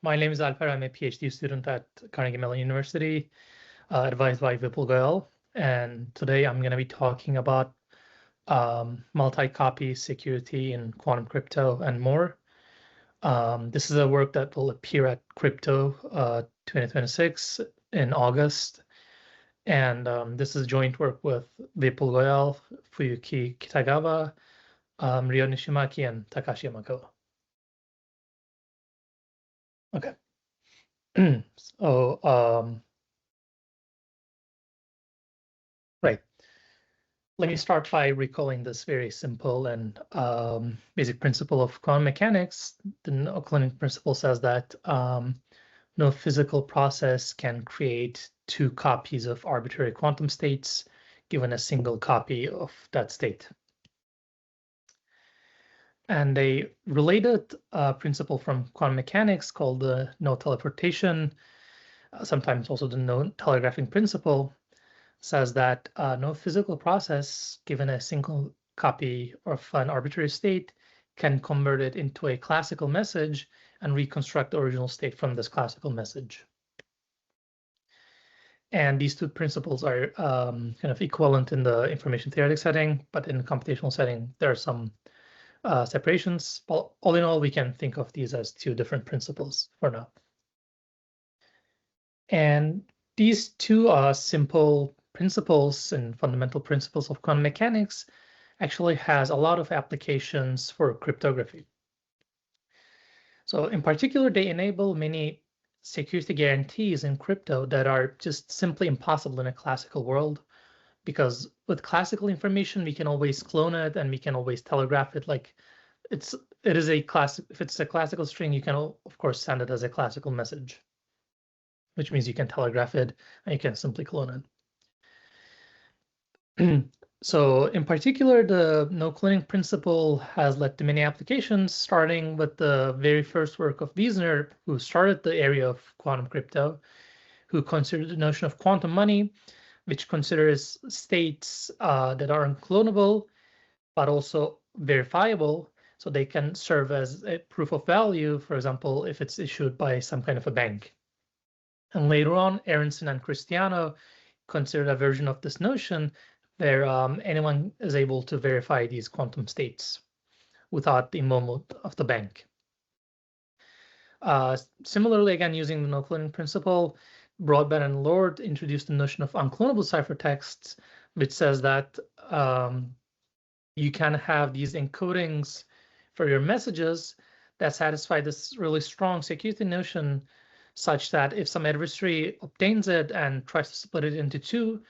My name is Alper. I'm a PhD student at Carnegie Mellon University, advised by Vipul Goyal. And today I'm going to be talking about multi-copy security in quantum crypto and more. This is a work that will appear at Crypto 2026 in August. And this is joint work with Vipul Goyal, Fuyuki Kitagawa, Ryo Nishimaki, and Takashi Yamakoa. Okay. So, right. Let me start by recalling this very simple and basic principle of quantum mechanics. The Unclonable principle says that no physical process can create two copies of arbitrary quantum states given a single copy of that state. And a related principle from quantum mechanics called the no teleportation, sometimes also the no telegraphing principle, says that no physical process given a single copy of an arbitrary state can convert it into a classical message and reconstruct the original state from this classical message. And these two principles are kind of equivalent in the information theoretic setting, but in the computational setting, there are some separations. But all in all, we can think of these as two different principles for now. And these two simple principles and fundamental principles of quantum mechanics actually has a lot of applications for cryptography. So in particular, they enable many security guarantees in crypto that are just simply impossible in a classical world, because with classical information, we can always clone it and we can always telegraph it. Like it is a classic, if it's a classical string, you can of course send it as a classical message, which means you can telegraph it and you can simply clone it. So in particular, the no cloning principle has led to many applications, starting with the very first work of Wiesner, who started the area of quantum crypto, who considered the notion of quantum money, which considers states that are unclonable, but also verifiable, so they can serve as a proof of value, for example, if it's issued by some kind of a bank. And later on, Aronson and Cristiano considered a version of this notion where anyone is able to verify these quantum states without the involvement of the bank. Similarly, again, using the no-cloning principle, Broadbent and Lord introduced the notion of unclonable ciphertexts, which says that you can have these encodings for your messages that satisfy this really strong security notion, such that if some adversary obtains it and tries to split it into two,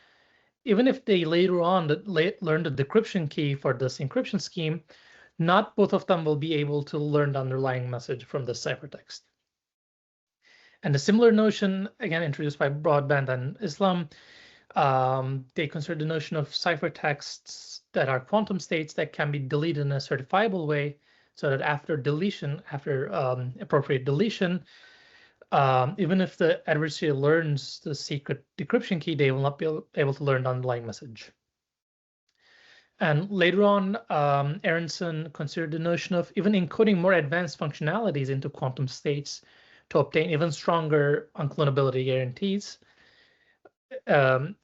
even if they later on learn the decryption key for this encryption scheme, not both of them will be able to learn the underlying message from the ciphertext. And a similar notion, again introduced by Broadbent and Islam, they consider the notion of ciphertexts that are quantum states that can be deleted in a certifiable way, so that after deletion, after appropriate deletion, even if the adversary learns the secret decryption key, they will not be able to learn the underlying message. And later on, Aronson considered the notion of even encoding more advanced functionalities into quantum states to obtain even stronger unclonability guarantees. In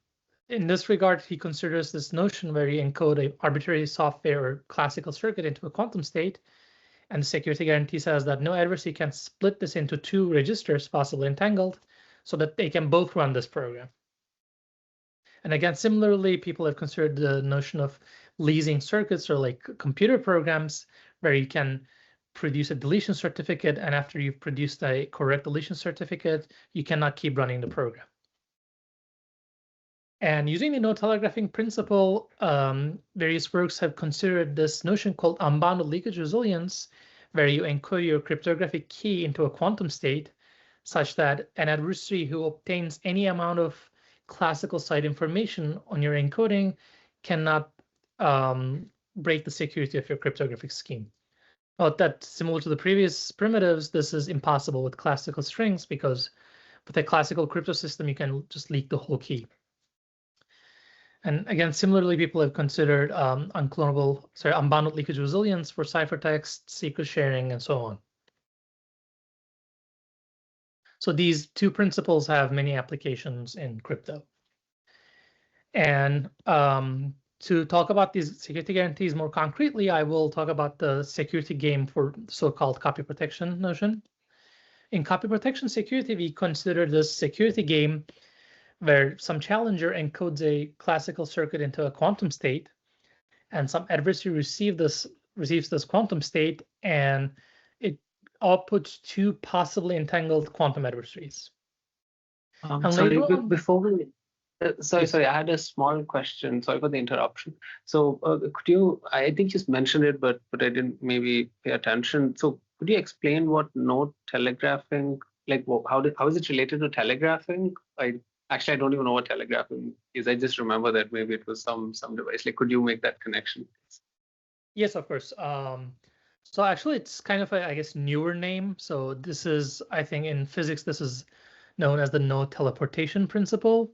this regard, he considers this notion where you encode an arbitrary software or classical circuit into a quantum state, and the security guarantee says that no adversary can split this into two registers, possibly entangled, so that they can both run this program. And again, similarly, people have considered the notion of leasing circuits or like computer programs where you can produce a deletion certificate, and after you've produced a correct deletion certificate, you cannot keep running the program. And using the no telegraphing principle, various works have considered this notion called unbounded leakage resilience, where you encode your cryptographic key into a quantum state such that an adversary who obtains any amount of classical site information on your encoding cannot break the security of your cryptographic scheme. But that, similar to the previous primitives, this is impossible with classical strings, because with a classical crypto system, you can just leak the whole key. And again, similarly, people have considered unbounded leakage resilience for ciphertext, secret sharing, and so on. So these two principles have many applications in crypto. And to talk about these security guarantees more concretely, I will talk about the security game for so-called copy protection notion. In copy protection security, we consider this security game where some challenger encodes a classical circuit into a quantum state, and some adversary receives this quantum state, and it outputs two possibly entangled quantum adversaries. And Sorry, later on, before we, yes. sorry, I had a small question. Sorry for the interruption. So could you, I think you mentioned it, but I didn't maybe pay attention. So could you explain what node telegraphing, like how is it related to telegraphing? Actually, I don't even know what telegraphing is. I just remember that maybe it was some device. Like, could you make that connection? Yes, of course. So actually, it's kind of a, I guess, newer name. So this is, I think, in physics, this is known as the node teleportation principle.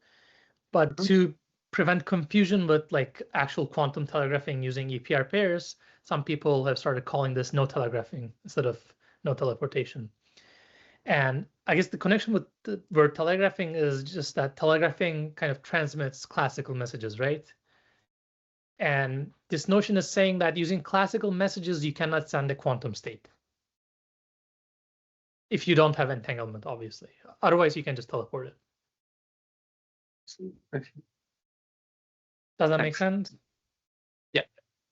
But to prevent confusion with like actual quantum telegraphing using EPR pairs, some people have started calling this node telegraphing instead of node teleportation. And I guess the connection with the word telegraphing is just that telegraphing kind of transmits classical messages, right? And this notion is saying that using classical messages, you cannot send a quantum state. If you don't have entanglement, obviously. Otherwise, you can just teleport it. Does that make sense? Yeah,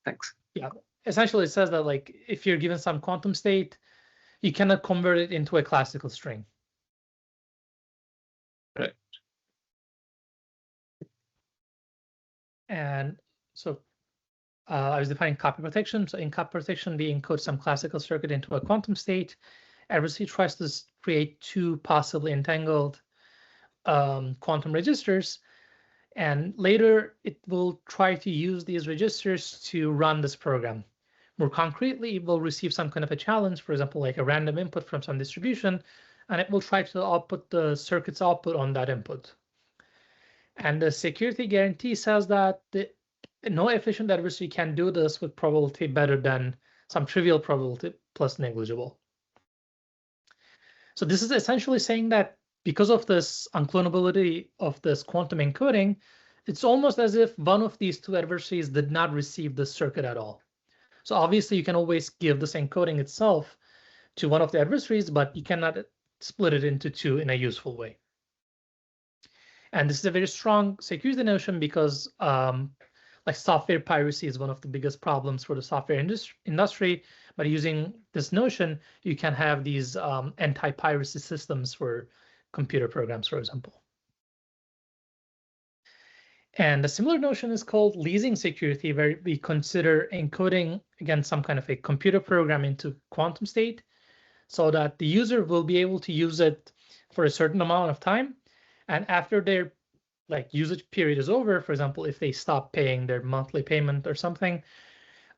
thanks. Yeah, essentially it says that like if you're given some quantum state, you cannot convert it into a classical string. Right. And so I was defining copy protection. So in copy protection, we encode some classical circuit into a quantum state. Adversary tries to create two possibly entangled quantum registers. And later, it will try to use these registers to run this program. More concretely, it will receive some kind of a challenge, for example, like a random input from some distribution, and it will try to output the circuit's output on that input. And the security guarantee says that no efficient adversary can do this with probability better than some trivial probability plus negligible. So this is essentially saying that because of this unclonability of this quantum encoding, it's almost as if one of these two adversaries did not receive this circuit at all. So obviously you can always give this encoding itself to one of the adversaries, but you cannot split it into two in a useful way. And this is a very strong security notion because like software piracy is one of the biggest problems for the software industry. But using this notion, you can have these anti-piracy systems for computer programs, for example. And a similar notion is called leasing security, where we consider encoding, again, some kind of a computer program into quantum state so that the user will be able to use it for a certain amount of time. And after their usage period is over, for example, if they stop paying their monthly payment or something,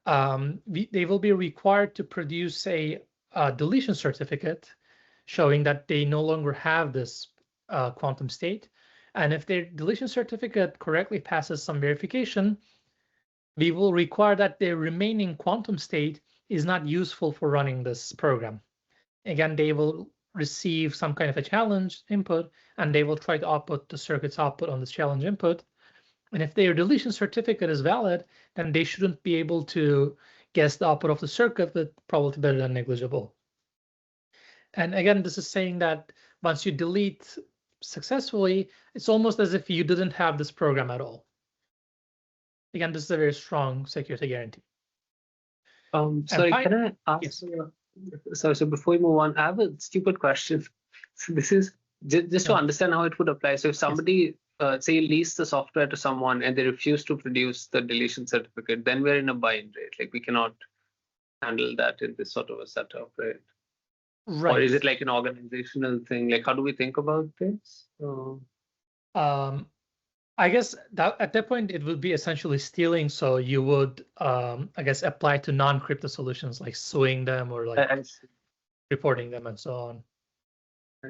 they will be required to produce a deletion certificate showing that they no longer have this quantum state. And if their deletion certificate correctly passes some verification, we will require that their remaining quantum state is not useful for running this program. Again, they will receive some kind of a challenge input, and they will try to output the circuit's output on this challenge input. And if their deletion certificate is valid, then they shouldn't be able to guess the output of the circuit with probability better than negligible. And again, this is saying that once you delete successfully, it's almost as if you didn't have this program at all. Again, this is a very strong security guarantee. Sorry, can I ask? Yes. So before we move on, I have a stupid question. So this is just to understand how it would apply. So if somebody, say, leased the software to someone and they refuse to produce the deletion certificate, then we're in a bind, right? Like we cannot handle that in this sort of a setup, right? Right. Or is it like an organizational thing? Like, how do we think about this? I guess that at that point it would be essentially stealing. So you would, I guess, apply to non-crypto solutions like suing them or like reporting them and so on. I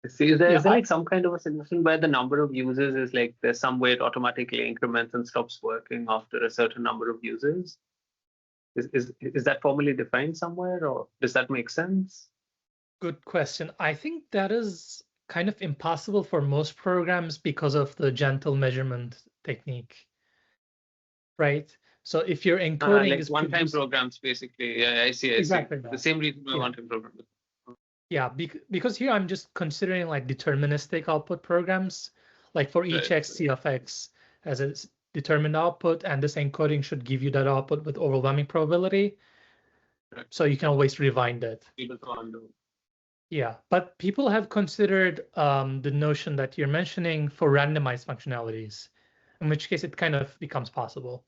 see. Is there like some kind of a solution where the number of users is like there's some way it automatically increments and stops working after a certain number of users? Is that formally defined somewhere, or does that make sense? Good question. I think that is kind of impossible for most programs because of the gentle measurement technique, right? So if your encoding Like is one-time produced programs, basically. Yeah, I see. exactly The that. same reason why Yeah. one-time program. Yeah, because here I'm just considering like deterministic output programs, like for each Right. x, c of x as a determined output, and this encoding should give you that output with overwhelming probability. Right. So you can always rewind it. Able to undo. Yeah, but people have considered the notion that you're mentioning for randomized functionalities, in which case it kind of becomes possible.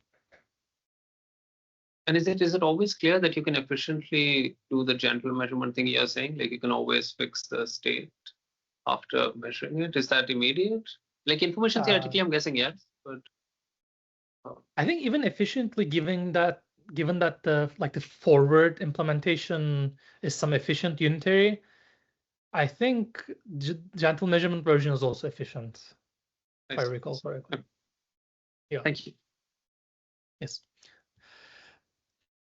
And is it always clear that you can efficiently do the gentle measurement thing you're saying? Like you can always fix the state after measuring it? Is that immediate? Like information theoretically, I'm guessing yes, but I think even efficiently, given that the the forward implementation is some efficient unitary, I think gentle measurement version is also efficient, if I recall correctly. Yeah. Thank you. Yes.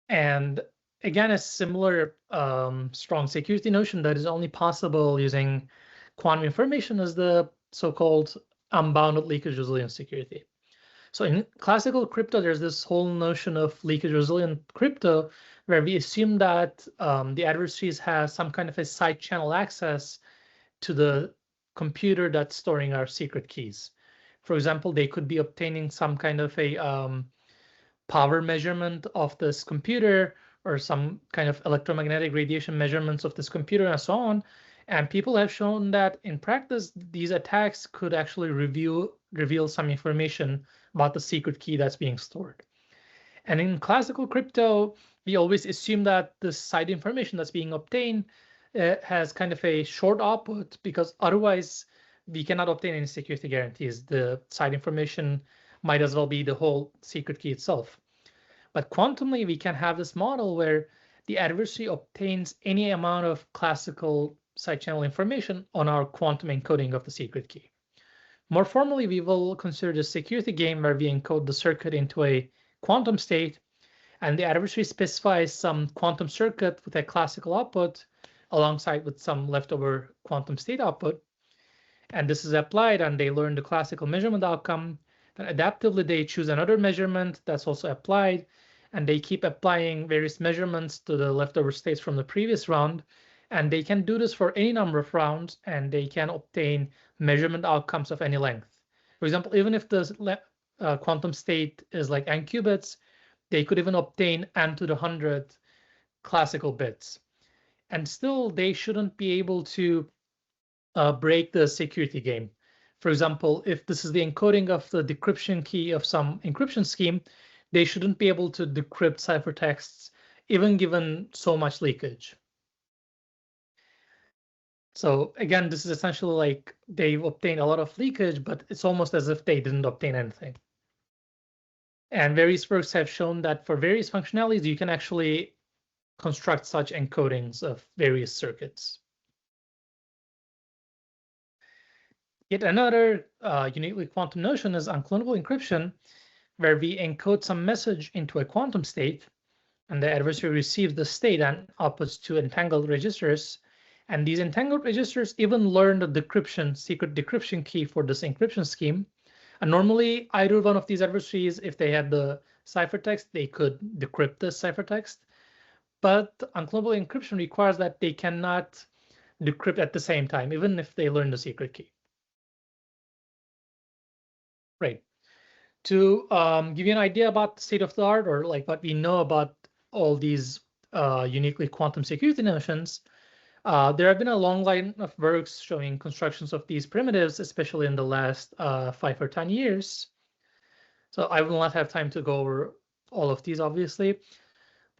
And again, a similar strong security notion that is only possible using quantum information is the so-called unbounded leakage resilient security. So in classical crypto, there's this whole notion of leakage resilient crypto, where we assume that the adversaries have some kind of a side channel access to the computer that's storing our secret keys. For example, they could be obtaining some kind of a power measurement of this computer or some kind of electromagnetic radiation measurements of this computer and so on. And people have shown that in practice, these attacks could actually reveal some information about the secret key that's being stored. And in classical crypto, we always assume that the side information that's being obtained has kind of a short output, because otherwise we cannot obtain any security guarantees. The side information might as well be the whole secret key itself. But quantumly, we can have this model where the adversary obtains any amount of classical side channel information on our quantum encoding of the secret key. More formally, we will consider the security game where we encode the circuit into a quantum state, and the adversary specifies some quantum circuit with a classical output alongside with some leftover quantum state output. And this is applied, and they learn the classical measurement outcome. Then adaptively, they choose another measurement that's also applied, and they keep applying various measurements to the leftover states from the previous round. And they can do this for any number of rounds, and they can obtain measurement outcomes of any length. For example, even if the quantum state is like n qubits, they could even obtain n to the 100 classical bits. And still, they shouldn't be able to break the security game. For example, if this is the encoding of the decryption key of some encryption scheme, they shouldn't be able to decrypt ciphertexts, even given so much leakage. So again, this is essentially like they've obtained a lot of leakage, but it's almost as if they didn't obtain anything. And various works have shown that for various functionalities, you can actually construct such encodings of various circuits. Yet another uniquely quantum notion is unclonable encryption, where we encode some message into a quantum state, and the adversary receives the state and outputs to entangled registers. And these entangled registers even learn the secret decryption key for this encryption scheme. And normally, either one of these adversaries, if they had the ciphertext, they could decrypt this ciphertext. But unclonable encryption requires that they cannot decrypt at the same time, even if they learn the secret key. Right. To give you an idea about the state of the art, or like what we know about all these uniquely quantum security notions, there have been a long line of works showing constructions of these primitives, especially in the last 5 or 10 years. So I will not have time to go over all of these, obviously.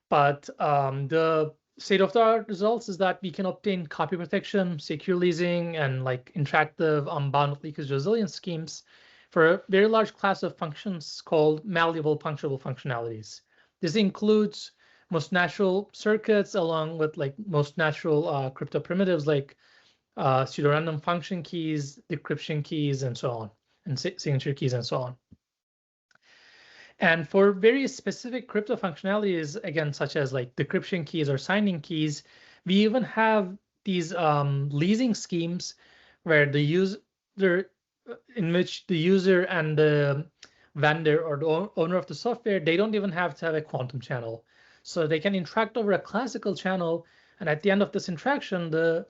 But the state of the art results is that we can obtain copy protection, secure leasing, and like interactive unbounded leakage resilience schemes for a very large class of functions called malleable puncturable functionalities. This includes most natural circuits along with like most natural crypto primitives like pseudorandom function keys, decryption keys, and so on, and signature keys and so on. And for various specific crypto functionalities, again, such as like decryption keys or signing keys, we even have these leasing schemes where the user, in which the user and the vendor or the owner of the software, they don't even have to have a quantum channel. So they can interact over a classical channel, and at the end of this interaction, the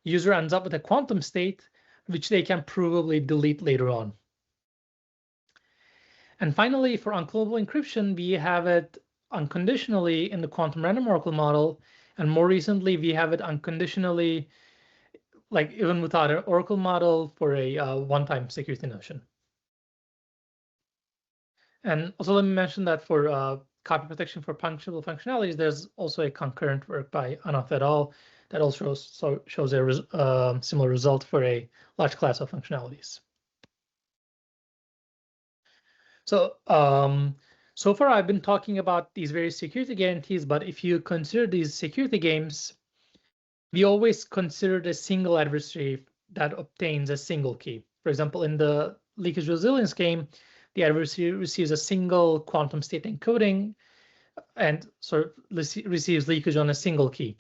user ends up with a quantum state, which they can provably delete later on. And finally, for unclonable encryption, we have it unconditionally in the quantum random oracle model. And more recently, we have it unconditionally, like even without an oracle model, for a one-time security notion. And also let me mention that for copy protection for punctual functionalities, there's also a concurrent work by Anand et al. That also shows a similar result for a large class of functionalities. So so far I've been talking about these various security guarantees, but if you consider these security games, we always considered a single adversary that obtains a single key. For example, in the leakage resilience game, the adversary receives a single quantum state encoding and sort of receives leakage on a single key.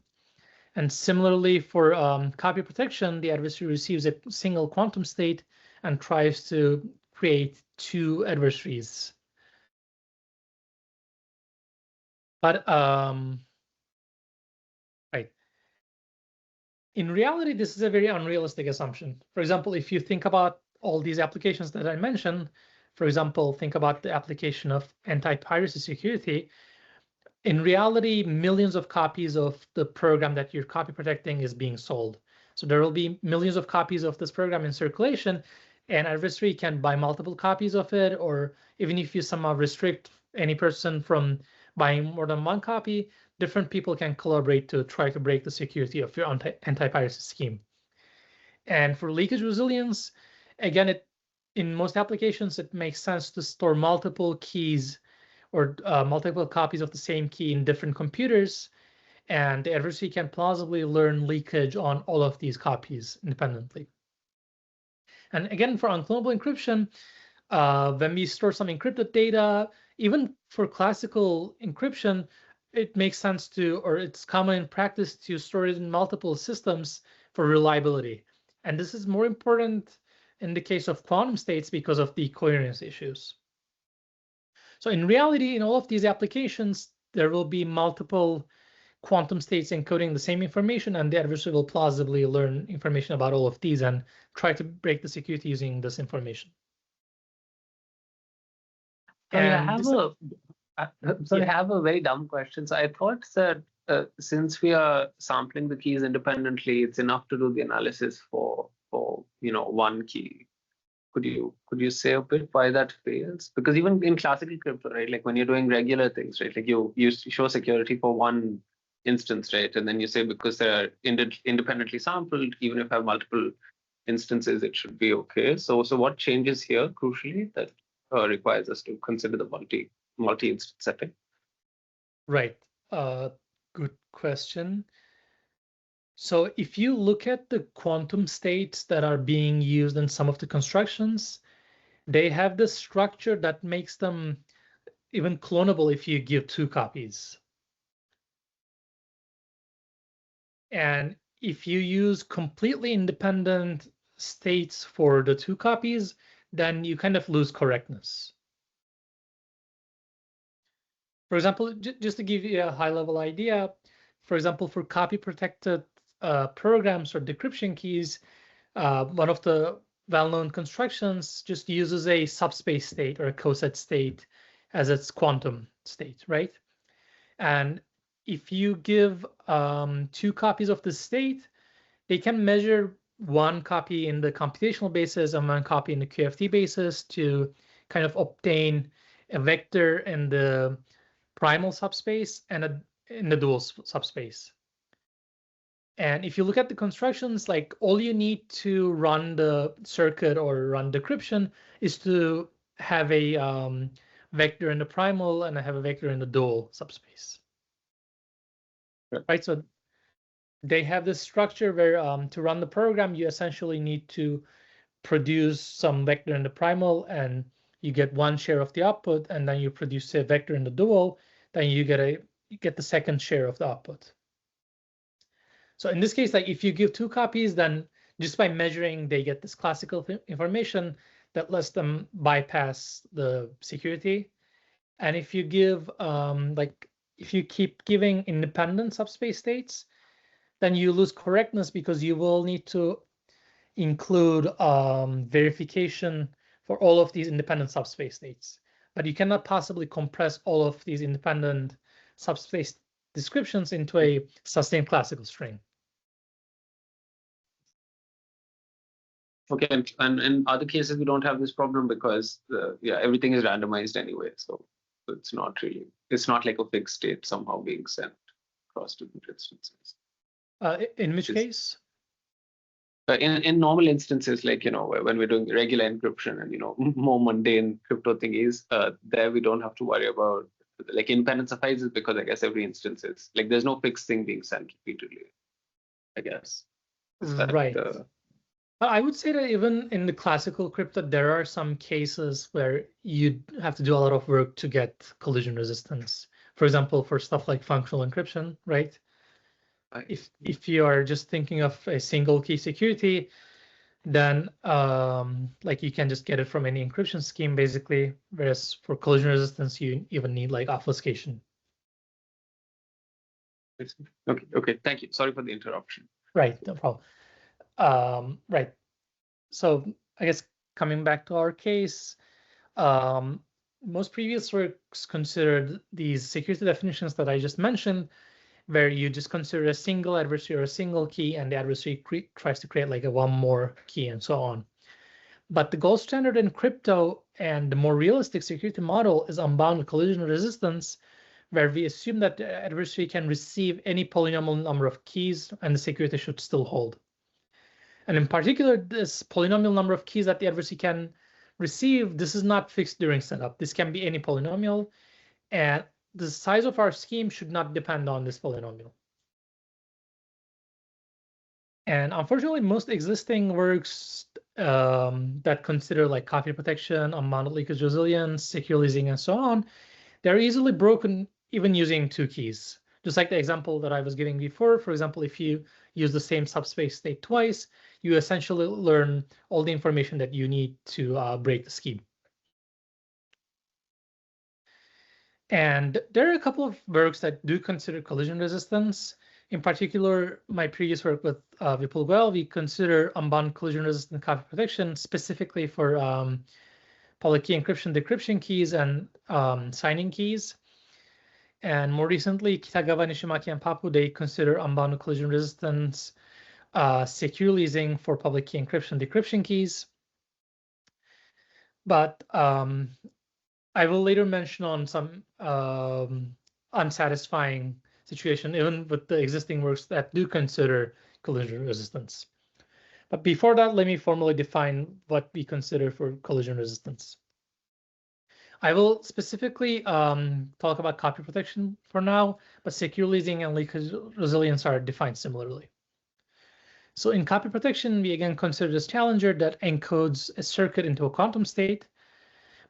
And similarly for copy protection, the adversary receives a single quantum state and tries to create two adversaries. But right. In reality, this is a very unrealistic assumption. For example, if you think about all these applications that I mentioned, for example, think about the application of anti-piracy security. In reality, millions of copies of the program that you're copy protecting is being sold. So there will be millions of copies of this program in circulation, and adversary can buy multiple copies of it, or even if you somehow restrict any person from buying more than one copy, different people can collaborate to try to break the security of your anti-piracy scheme. And for leakage resilience, again, in most applications, it makes sense to store multiple keys or multiple copies of the same key in different computers, and the adversary can plausibly learn leakage on all of these copies independently. And again, for unclonable encryption, when we store some encrypted data, even for classical encryption, it makes sense to, or it's common in practice to store it in multiple systems for reliability. And this is more important in the case of quantum states because of the coherence issues. So in reality, in all of these applications, there will be multiple quantum states encoding the same information, and the adversary will plausibly learn information about all of these and try to break the security using this information. Sorry, I have a very dumb question. So I thought that since we are sampling the keys independently, it's enough to do the analysis for one key. Could you say a bit why that fails? Because even in classical crypto, right, like when you're doing regular things, right, like you show security for one instance, right, and then you say because they're independently sampled, even if I have multiple instances, it should be okay. So what changes here crucially that requires us to consider the multi-instance setting? Right. Good question. So if you look at the quantum states that are being used in some of the constructions, they have this structure that makes them even clonable if you give two copies. And if you use completely independent states for the two copies, then you kind of lose correctness. For example, just to give you a high-level idea, for example, for copy-protected programs or decryption keys, one of the well-known constructions just uses a subspace state or a coset state as its quantum state, right? And if you give two copies of the state, they can measure one copy in the computational basis and one copy in the QFT basis to kind of obtain a vector in the primal subspace and in the dual subspace. And if you look at the constructions, like all you need to run the circuit or run decryption is to have a vector in the primal and I have a vector in the dual subspace. Right, so they have this structure where to run the program, you essentially need to produce some vector in the primal and you get one share of the output, and then you produce a vector in the dual, then you get the second share of the output. So in this case, like if you give 2 copies, then just by measuring, they get this classical information that lets them bypass the security. And if you give if you keep giving independent subspace states, then you lose correctness because you will need to include verification for all of these independent subspace states. But you cannot possibly compress all of these independent subspace descriptions into a sustained classical string. Okay, and in other cases we don't have this problem because everything is randomized anyway, so it's not like a fixed state somehow being sent across different instances. In which case? In normal instances, like when we're doing regular encryption and more mundane crypto thingies, there we don't have to worry about like independent suffices because I guess every instance is like there's no fixed thing being sent repeatedly, I guess. Right. I would say that even in the classical crypto, there are some cases where you have to do a lot of work to get collision resistance. For example, for stuff like functional encryption, right? If you are just thinking of a single key security, then like you can just get it from any encryption scheme, basically. Whereas for collision resistance, you even need like obfuscation. Okay. Thank you. Sorry for the interruption. Right, no problem. Right. So I guess coming back to our case, most previous works considered these security definitions that I just mentioned, where you just consider a single adversary or a single key, and the adversary tries to create like a one more key and so on. But the gold standard in crypto and the more realistic security model is unbound collision resistance, where we assume that the adversary can receive any polynomial number of keys and the security should still hold. And in particular, this polynomial number of keys that the adversary can receive, this is not fixed during setup. This can be any polynomial, and the size of our scheme should not depend on this polynomial. And unfortunately, most existing works that consider like copy protection, unbounded leakage resilience, secure leasing, and so on, they're easily broken even using 2 keys. Just like the example that I was giving before, for example, if you use the same subspace state twice, you essentially learn all the information that you need to break the scheme. And there are a couple of works that do consider collision resistance. In particular, my previous work with Vipul Goel, we consider unbound collision-resistant copy protection specifically for public key encryption, decryption keys, and signing keys. And more recently, Kitagawa, Nishimaki, and Papu, they consider unbound collision resistance secure leasing for public key encryption, decryption keys. But I will later mention on some unsatisfying situation, even with the existing works that do consider collision resistance. But before that, let me formally define what we consider for collision resistance. I will specifically talk about copy protection for now, but secure leasing and leakage resilience are defined similarly. So in copy protection, we again consider this challenger that encodes a circuit into a quantum state.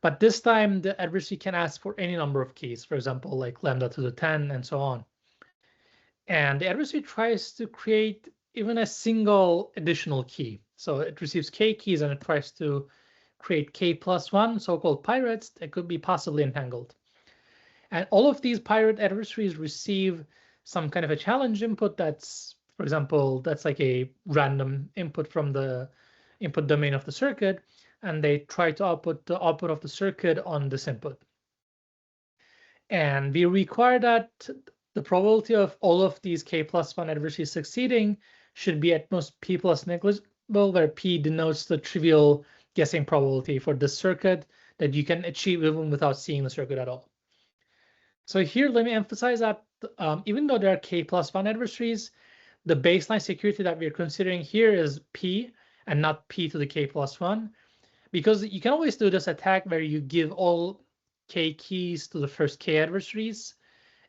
But this time, the adversary can ask for any number of keys, for example, like lambda to the 10 and so on. And the adversary tries to create even a single additional key. So it receives k keys and it tries to create k plus 1, so-called pirates that could be possibly entangled. And all of these pirate adversaries receive some kind of a challenge input that's, for example, that's like a random input from the input domain of the circuit, and they try to output the output of the circuit on this input. And we require that the probability of all of these k plus 1 adversaries succeeding should be at most p plus negligible, where p denotes the trivial guessing probability for this circuit that you can achieve even without seeing the circuit at all. So here, let me emphasize that even though there are k plus 1 adversaries, the baseline security that we're considering here is p and not p to the k plus 1, because you can always do this attack where you give all k keys to the first k adversaries,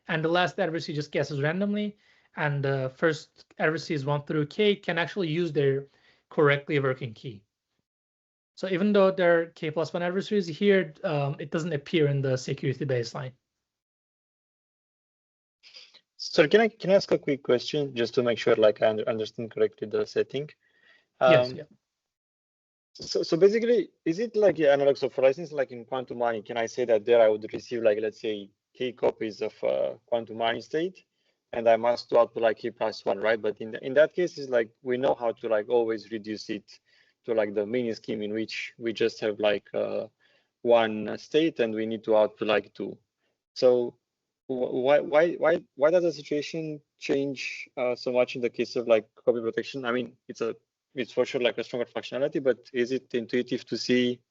and the last adversary just guesses randomly, and the first adversaries 1 through k can actually use their correctly working key. So even though there are k plus 1 adversaries here, it doesn't appear in the security baseline. So can I ask a quick question just to make sure like I understand correctly the setting? Yes, yeah. So basically, is it like analog? So for instance, like in quantum mining, can I say that there I would receive like, let's say, k copies of quantum mining state, and I must do output like k plus one, right? But in that case, it's like we know how to like always reduce it to like the mini scheme in which we just have like one state and we need to output like two. So why does the situation change so much in the case of like copy protection? I mean, it's for sure like a stronger functionality, but is it intuitive to see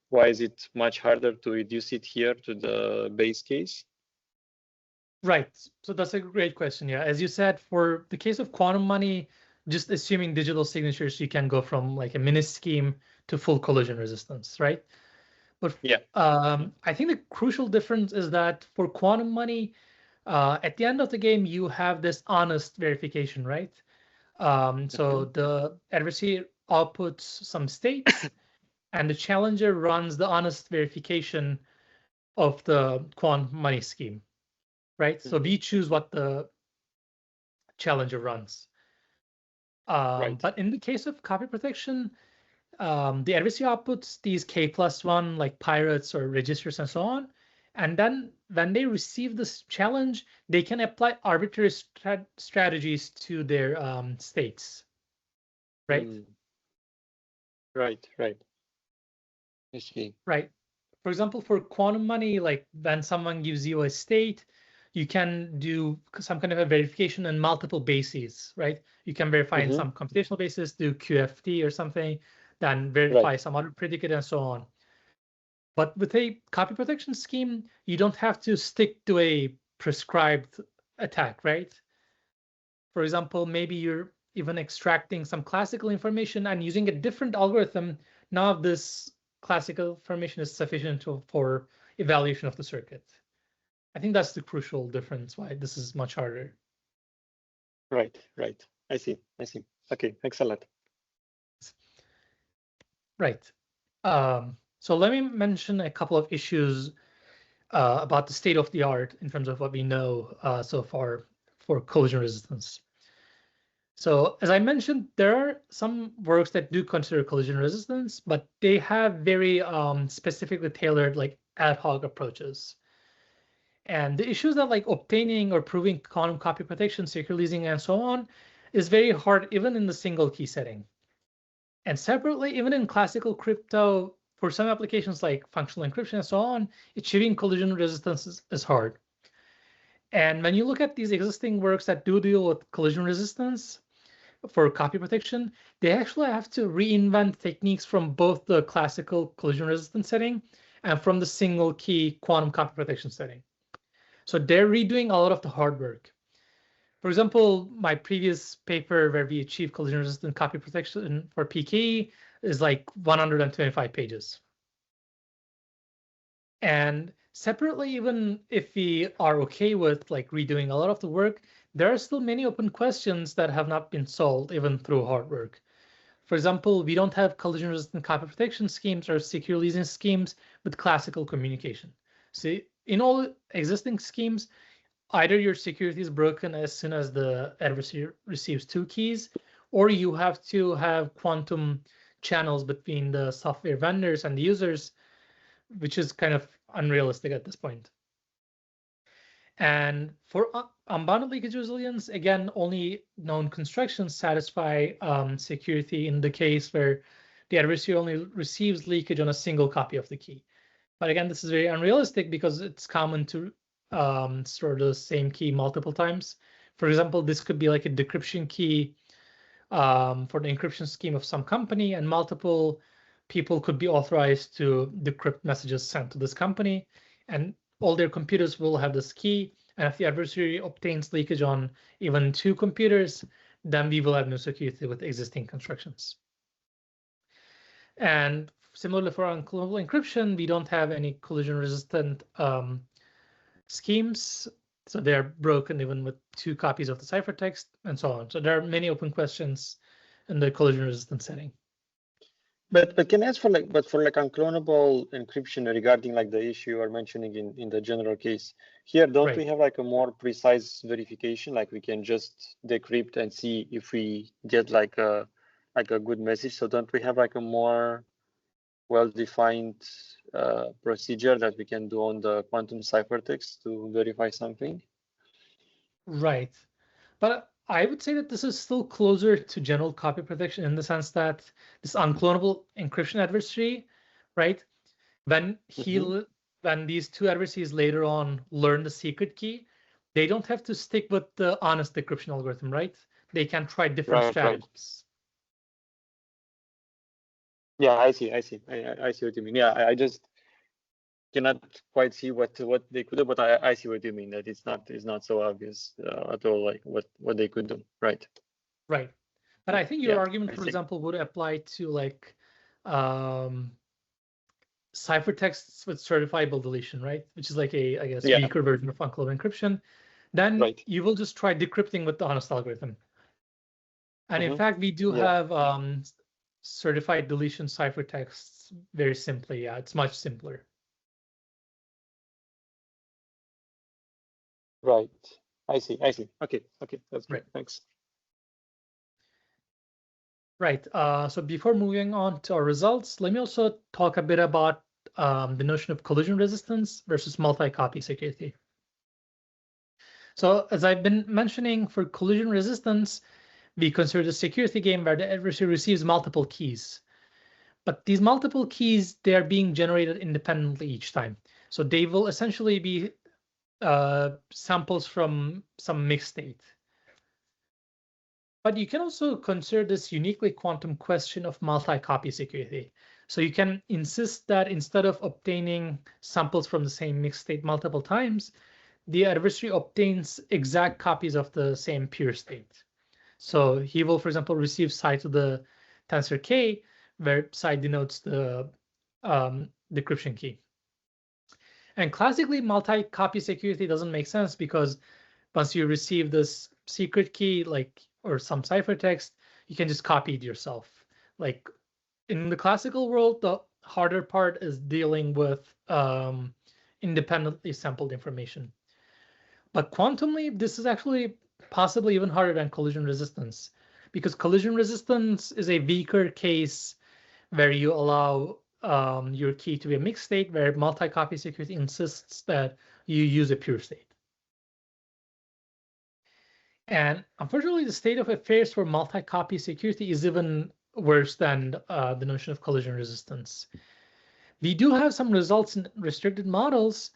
why is it much harder to reduce it here to the base case? Right. So that's a great question. Yeah. As you said, for the case of quantum money, just assuming digital signatures, you can go from like a mini scheme to full collision resistance, right? But yeah, I think the crucial difference is that for quantum money, at the end of the game, you have this honest verification, right? So the adversary outputs some states, and the challenger runs the honest verification of the quantum money scheme, right? So we choose what the challenger runs. right. But in the case of copy protection, the adversary outputs these k+1 like pirates or registers and so on. And then when they receive this challenge, they can apply arbitrary strategies to their states, right? Right. I see. Right. For example, for quantum money, like when someone gives you a state, you can do some kind of a verification on multiple bases, right? You can verify in some computational basis, do QFT or something, then verify some other predicate and so on. But with a copy protection scheme, you don't have to stick to a prescribed attack, right? For example, maybe you're even extracting some classical information and using a different algorithm. Now this classical information is sufficient for evaluation of the circuit. I think that's the crucial difference why this is much harder. Right. I see. Okay, thanks a lot. Right. So let me mention a couple of issues about the state of the art in terms of what we know so far for collision resistance. So as I mentioned, there are some works that do consider collision resistance, but they have very specifically tailored like ad hoc approaches. And the issues that like obtaining or proving quantum copy protection, secure leasing, and so on is very hard even in the single key setting. And separately, even in classical crypto, for some applications like functional encryption and so on, achieving collision resistance is hard. And when you look at these existing works that do deal with collision resistance for copy protection, they actually have to reinvent techniques from both the classical collision resistance setting and from the single key quantum copy protection setting. So they're redoing a lot of the hard work. For example, my previous paper where we achieved collision resistant copy protection for PKE is like 125 pages. And separately, even if we are okay with like redoing a lot of the work, there are still many open questions that have not been solved even through hard work. For example, we don't have collision resistant copy protection schemes or secure leasing schemes with classical communication. See, in all existing schemes, either your security is broken as soon as the adversary receives two keys, or you have to have quantum channels between the software vendors and the users, which is kind of unrealistic at this point. And for unbounded leakage resilience, again, only known constructions satisfy security in the case where the adversary only receives leakage on a single copy of the key. But again, this is very unrealistic because it's common to store the same key multiple times. For example, this could be like a decryption key for the encryption scheme of some company, and multiple people could be authorized to decrypt messages sent to this company, and all their computers will have this key. And if the adversary obtains leakage on even two computers, then we will have no security with existing constructions. And similarly for unclonable encryption, we don't have any collision-resistant schemes. So they're broken even with two copies of the ciphertext and so on. So there are many open questions in the collision-resistant setting. But can I ask for unclonable encryption regarding like the issue you are mentioning in the general case? Here, don't we have like a more precise verification? Like we can just decrypt and see if we get like a good message. So don't we have like a more well-defined procedure that we can do on the quantum ciphertext to verify something? Right. But I would say that this is still closer to general copy protection in the sense that this unclonable encryption adversary, right? When when these two adversaries later on learn the secret key, they don't have to stick with the honest decryption algorithm, right? They can try different strategies. Yeah, I see what you mean. Yeah, I just cannot quite see what they could do, but I see what you mean, that it's not so obvious at all, like what they could do, right? Right. But I think your argument, for example, would apply to like ciphertexts with certifiable deletion, right? Which is like a, I guess, weaker version of unclonable encryption. Then you will just try decrypting with the honest algorithm. And in fact, we do have certified deletion ciphertexts very simply. Yeah, it's much simpler. Right. I see. Okay, that's great. Thanks. Right. So before moving on to our results, let me also talk a bit about the notion of collusion resistance versus multi-copy security. So as I've been mentioning, for collusion resistance, we consider the security game where the adversary receives multiple keys. But these multiple keys, they are being generated independently each time. So they will essentially be samples from some mixed state. But you can also consider this uniquely quantum question of multi-copy security. So you can insist that instead of obtaining samples from the same mixed state multiple times, the adversary obtains exact copies of the same pure state. So he will, for example, receive psi to the tensor k, where psi denotes the decryption key. And classically, multi-copy security doesn't make sense because once you receive this secret key, or some ciphertext, you can just copy it yourself. Like in the classical world, the harder part is dealing with independently sampled information. But quantumly, this is actually possibly even harder than collusion resistance, because collusion resistance is a weaker case where you allow your key to be a mixed state, where multi-copy security insists that you use a pure state. And unfortunately, the state of affairs for multi-copy security is even worse than the notion of collusion resistance. We do have some results in restricted models,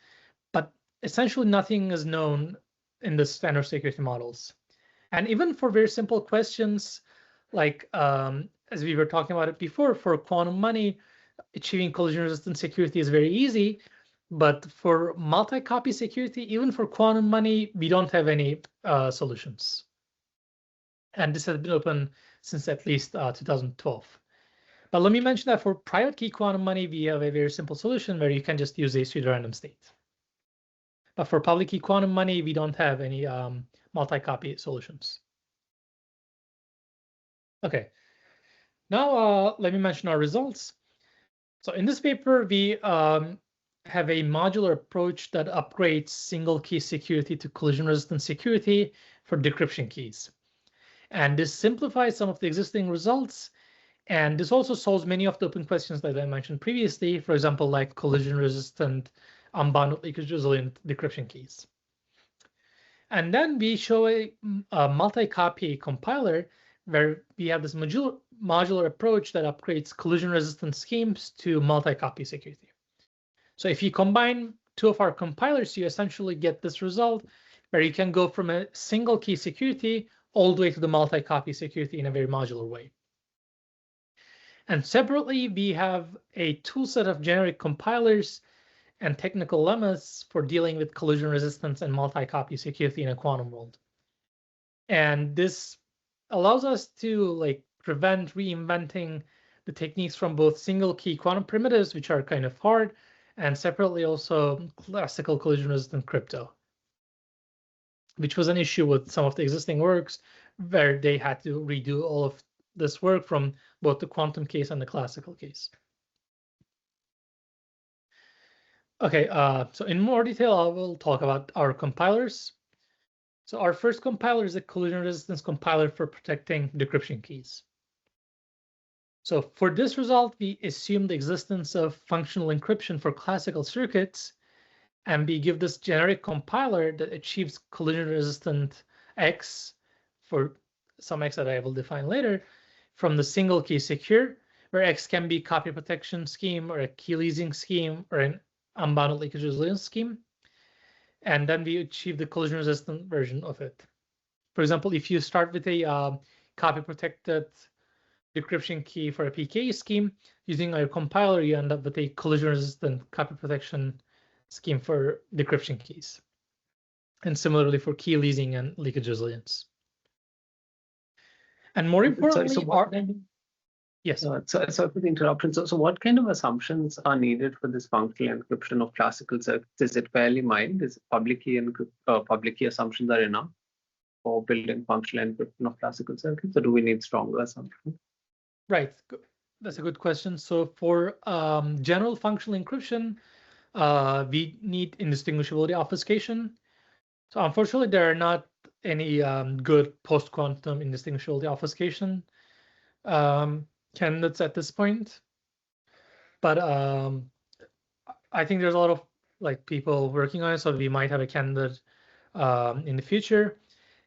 but essentially nothing is known in the standard security models. And even for very simple questions, like as we were talking about it before, for quantum money, achieving collusion-resistant security is very easy. But for multi-copy security, even for quantum money, we don't have any solutions. And this has been open since at least 2012. But let me mention that for private key quantum money, we have a very simple solution where you can just use a pseudo-random state. But for public key quantum money, we don't have any multi-copy solutions. Okay, now let me mention our results. So in this paper, we have a modular approach that upgrades single key security to collusion resistant security for decryption keys. And this simplifies some of the existing results. And this also solves many of the open questions that I mentioned previously, for example, like collusion resistant, unbounded leakage resilient decryption keys. And then we show a multi-copy compiler where we have this modular approach that upgrades collusion resistant schemes to multi-copy security. So if you combine two of our compilers, you essentially get this result where you can go from a single key security all the way to the multi-copy security in a very modular way. And separately, we have a toolset of generic compilers and technical lemmas for dealing with collusion resistance and multi-copy security in a quantum world. And this allows us to prevent reinventing the techniques from both single key quantum primitives, which are kind of hard, and separately also classical collusion resistant crypto, which was an issue with some of the existing works where they had to redo all of this work from both the quantum case and the classical case. Okay, so in more detail, I will talk about our compilers. So our first compiler is a collision resistance compiler for protecting decryption keys. So for this result, we assume the existence of functional encryption for classical circuits, and we give this generic compiler that achieves collision resistant X for some X that I will define later from the single key secure, where X can be copy protection scheme or a key leasing scheme or an unbounded leakage resilience scheme. And then we achieve the collision resistant version of it. For example, if you start with a copy protected decryption key for a PKE scheme, using our compiler, you end up with a collision resistant copy protection scheme for decryption keys. And similarly for key leasing and leakage resilience. And more importantly, yes. So for the interruption, so what kind of assumptions are needed for this functional encryption of classical circuits? Is it fairly mild? Is public key assumptions are enough for building functional encryption of classical circuits, or do we need stronger assumptions? Right, that's a good question. So for general functional encryption, we need indistinguishability obfuscation. So unfortunately, there are not any good post-quantum indistinguishability obfuscation candidates at this point. But I think there's a lot of people working on it, so we might have a candidate in the future.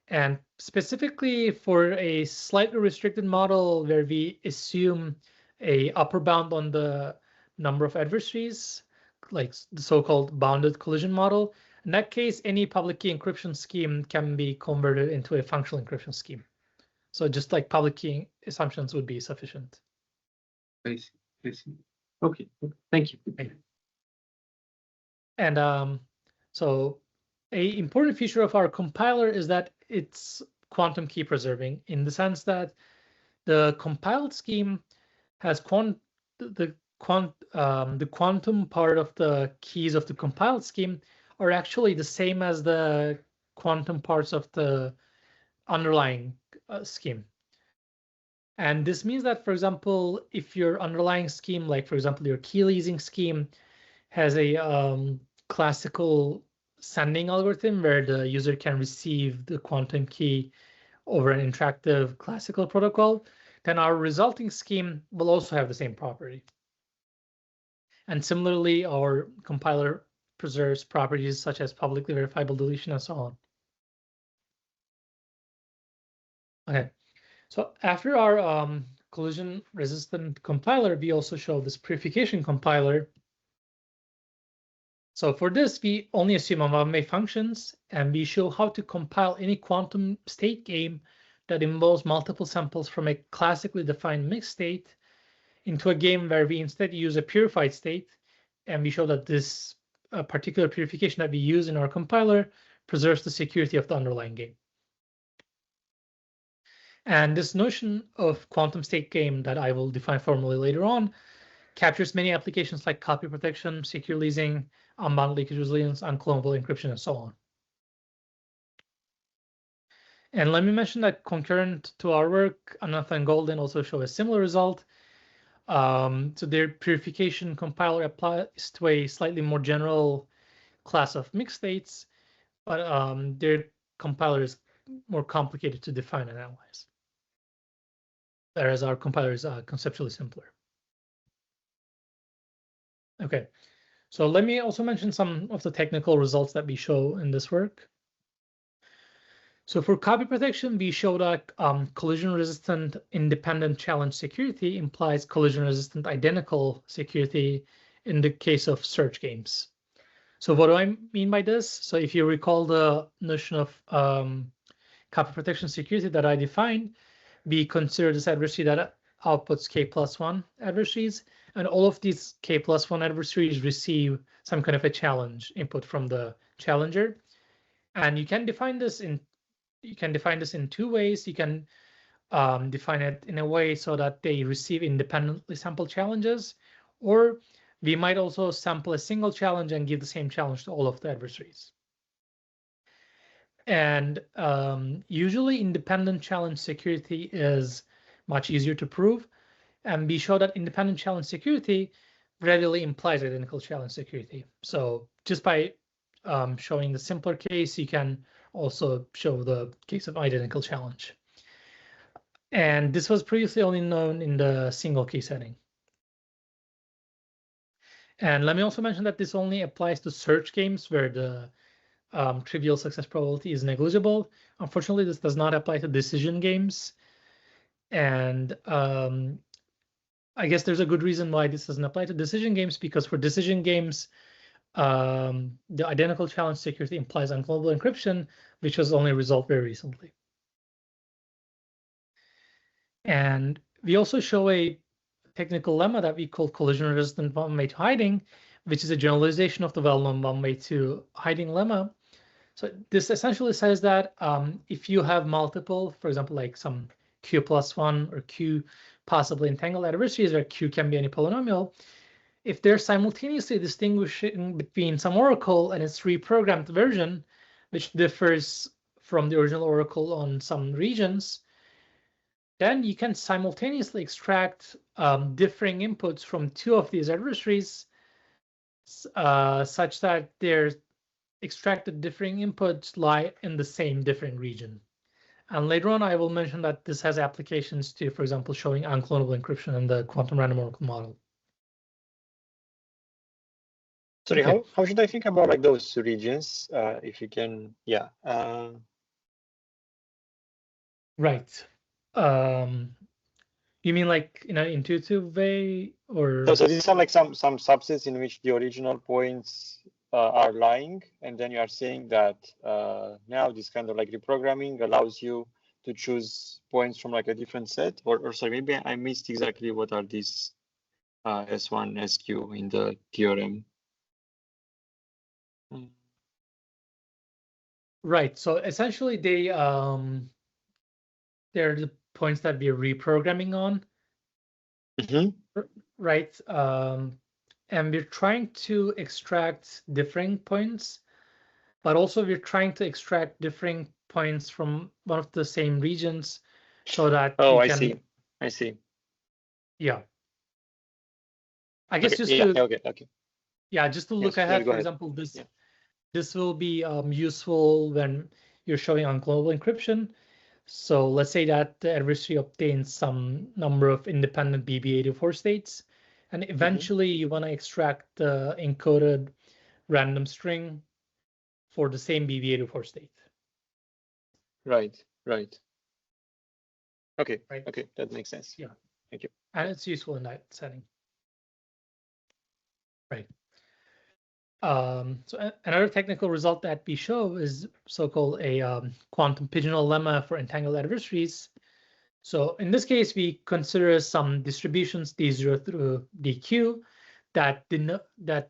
And specifically for a slightly restricted model where we assume a upper bound on the number of adversaries, like the so-called bounded collision model, in that case, any public key encryption scheme can be converted into a functional encryption scheme. So just like public key assumptions would be sufficient. I see. Okay, thank you. And so an important feature of our compiler is that it's quantum key preserving, in the sense that the compiled scheme has the quantum part of the keys of the compiled scheme are actually the same as the quantum parts of the underlying scheme. And this means that, for example, if your underlying scheme, like for example your key leasing scheme, has a classical sending algorithm where the user can receive the quantum key over an interactive classical protocol, then our resulting scheme will also have the same property. And similarly, our compiler preserves properties such as publicly verifiable deletion and so on. Okay, so after our collision-resistant compiler, we also show this purification compiler. So for this, we only assume one-way functions, and we show how to compile any quantum state game that involves multiple samples from a classically defined mixed state into a game where we instead use a purified state, and we show that this particular purification that we use in our compiler preserves the security of the underlying game. And this notion of quantum state game that I will define formally later on captures many applications like copy protection, secure leasing, unbounded leakage resilience, unclonable encryption, and so on. And let me mention that concurrent to our work, Anantha and Golden also show a similar result. So their purification compiler applies to a slightly more general class of mixed states, but their compiler is more complicated to define and analyze, whereas our compiler is conceptually simpler. Okay, so let me also mention some of the technical results that we show in this work. So for copy protection, we show that collision-resistant independent challenge security implies collision-resistant identical security in the case of search games. So what do I mean by this? So if you recall the notion of copy protection security that I defined, we consider this adversary that outputs k+1 adversaries, and all of these k+1 adversaries receive some kind of a challenge input from the challenger. And you can define this in two ways. You can define it in a way so that they receive independently sampled challenges, or we might also sample a single challenge and give the same challenge to all of the adversaries. And usually independent challenge security is much easier to prove. And we show that independent challenge security readily implies identical challenge security. So just by showing the simpler case, you can also show the case of identical challenge. And this was previously only known in the single key setting. And let me also mention that this only applies to search games where the trivial success probability is negligible. Unfortunately, this does not apply to decision games. And I guess there's a good reason why this doesn't apply to decision games, because for decision games, the identical challenge security implies unclonable encryption, which was only resolved very recently. And we also show a technical lemma that we call collusion-resistant one-way to hiding, which is a generalization of the well-known one-way to hiding lemma. So this essentially says that if you have multiple, for example, like some q plus 1 or q possibly entangled adversaries where q can be any polynomial, if they're simultaneously distinguishing between some oracle and its reprogrammed version, which differs from the original oracle on some regions, then you can simultaneously extract differing inputs from two of these adversaries such that their extracted differing inputs lie in the same differing region. And later on, I will mention that this has applications to, for example, showing unclonable encryption in the quantum random oracle model. Sorry, Okay. how should I think about like those regions? If you can, yeah. Right. You mean like in an intuitive way, or? So these are like some subsets in which the original points are lying, and then you are saying that now this kind of like reprogramming allows you to choose points from like a different set, or sorry, maybe I missed exactly what are these S1, SQ in the theorem. Right. So essentially, they're the points that we're reprogramming on. Mm-hmm. Right. And we're trying to extract differing points, but also we're trying to extract differing points from one of the same regions so that I can... I see. Yeah. I guess okay, just yeah, to... Okay. Yeah, just to look ahead, for example, this will be useful when you're showing unclonable encryption. So let's say that the adversary obtains some number of independent BB84 states, and eventually you want to extract the encoded random string for the same BB84 state. Right. Okay, okay, that makes sense. Yeah. Thank you. And it's useful in that setting. Right. So another technical result that we show is so-called a quantum pigeonhole lemma for entangled adversaries. So in this case, we consider some distributions D0 through DQ that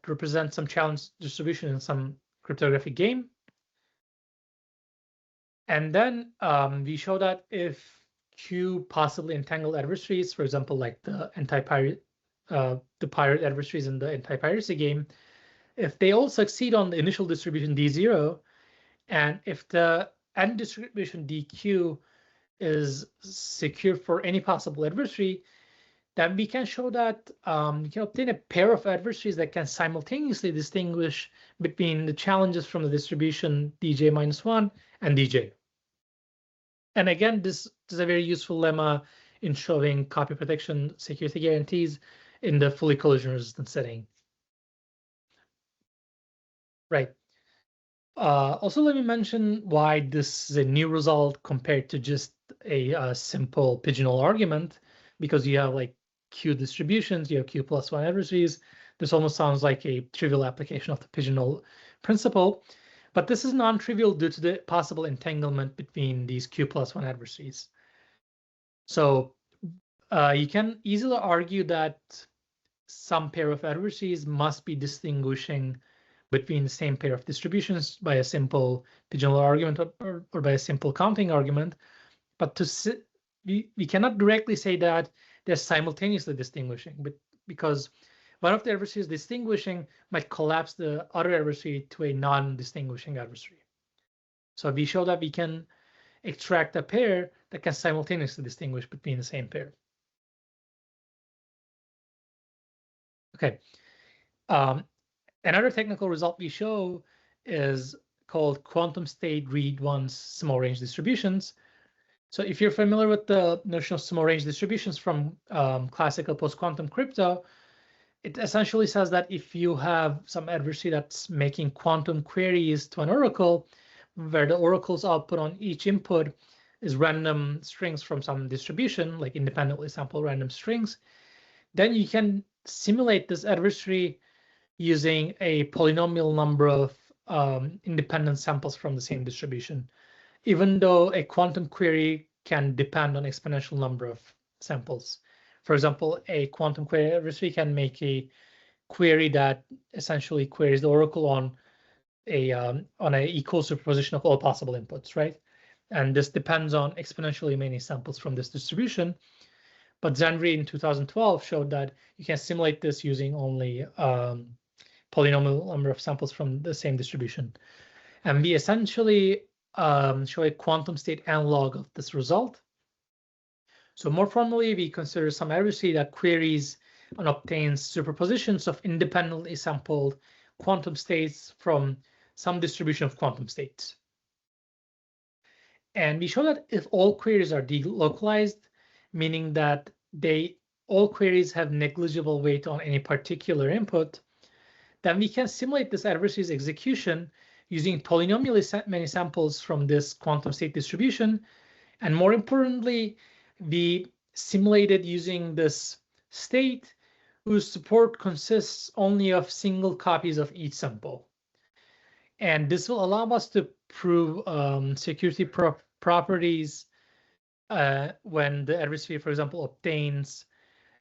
represent some challenge distribution in some cryptographic game. And then we show that if Q possibly entangled adversaries, for example, like the anti-pirate, the pirate adversaries in the anti-piracy game, if they all succeed on the initial distribution D0, and if the end distribution DQ is secure for any possible adversary, then we can show that you can obtain a pair of adversaries that can simultaneously distinguish between the challenges from the distribution DJ-1 and DJ. And again, this is a very useful lemma in showing copy protection security guarantees in the fully collusion-resistant setting. Right. Also, let me mention why this is a new result compared to just a simple pigeonhole argument, because you have like Q distributions, you have Q plus 1 adversaries. This almost sounds like a trivial application of the pigeonhole principle, but this is non-trivial due to the possible entanglement between these Q plus 1 adversaries. So you can easily argue that some pair of adversaries must be distinguishing between the same pair of distributions by a simple pigeonhole argument or by a simple counting argument, but we cannot directly say that they're simultaneously distinguishing, but because one of the adversaries distinguishing might collapse the other adversary to a non-distinguishing adversary. So we show that we can extract a pair that can simultaneously distinguish between the same pair. Okay. Another technical result we show is called quantum state read once small range distributions. So if you're familiar with the notion of small range distributions from classical post-quantum crypto, it essentially says that if you have some adversary that's making quantum queries to an oracle, where the oracle's output on each input is random strings from some distribution, like independently sampled random strings, then you can simulate this adversary using a polynomial number of independent samples from the same distribution, even though a quantum query can depend on exponential number of samples. For example, a quantum query adversary can make a query that essentially queries the oracle on a equal superposition of all possible inputs, right? And this depends on exponentially many samples from this distribution. But Zenry in 2012 showed that you can simulate this using only polynomial number of samples from the same distribution. And we essentially show a quantum state analog of this result. So more formally, we consider some adversary that queries and obtains superpositions of independently sampled quantum states from some distribution of quantum states. And we show that if all queries are delocalized, meaning that all queries have negligible weight on any particular input, then we can simulate this adversary's execution using polynomially many samples from this quantum state distribution. And more importantly, we simulated using this state whose support consists only of single copies of each sample. And this will allow us to prove security properties when the adversary, for example, obtains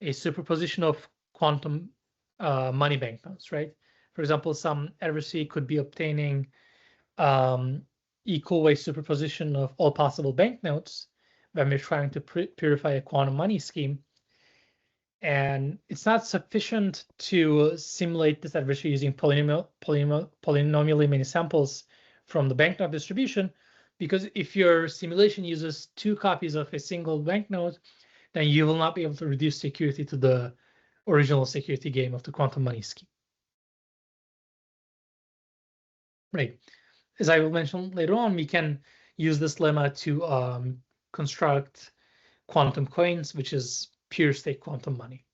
a superposition of quantum money banknotes, right? For example, some adversary could be obtaining equal weight superposition of all possible banknotes when we're trying to purify a quantum money scheme. And it's not sufficient to simulate this adversary using polynomially many samples from the banknote distribution, because if your simulation uses 2 copies of a single banknote, then you will not be able to reduce security to the original security game of the quantum money scheme. Right. As I will mention later on, we can use this lemma to construct quantum coins, which is pure state quantum money.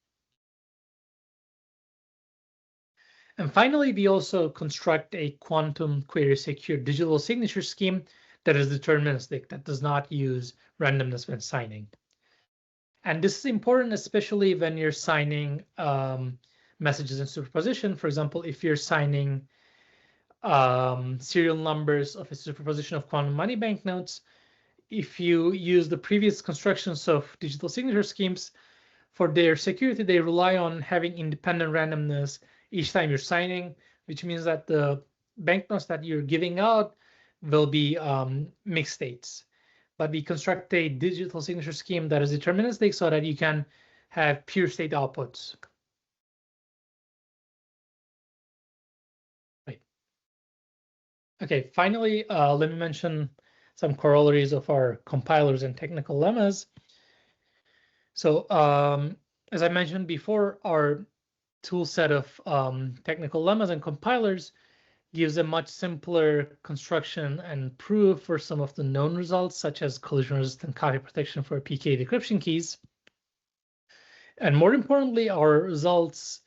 And finally, we also construct a quantum query secure digital signature scheme that is deterministic, that does not use randomness when signing. And this is important, especially when you're signing messages in superposition. For example, if you're signing serial numbers of a superposition of quantum money banknotes, if you use the previous constructions of digital signature schemes, for their security, they rely on having independent randomness each time you're signing, which means that the banknotes that you're giving out will be mixed states. But we construct a digital signature scheme that is deterministic so that you can have pure state outputs. Right. Okay, finally, let me mention some corollaries of our compilers and technical lemmas. So as I mentioned before, our tool set of technical lemmas and compilers gives a much simpler construction and proof for some of the known results, such as collusion-resistant copy protection for PK decryption keys. And more importantly, our results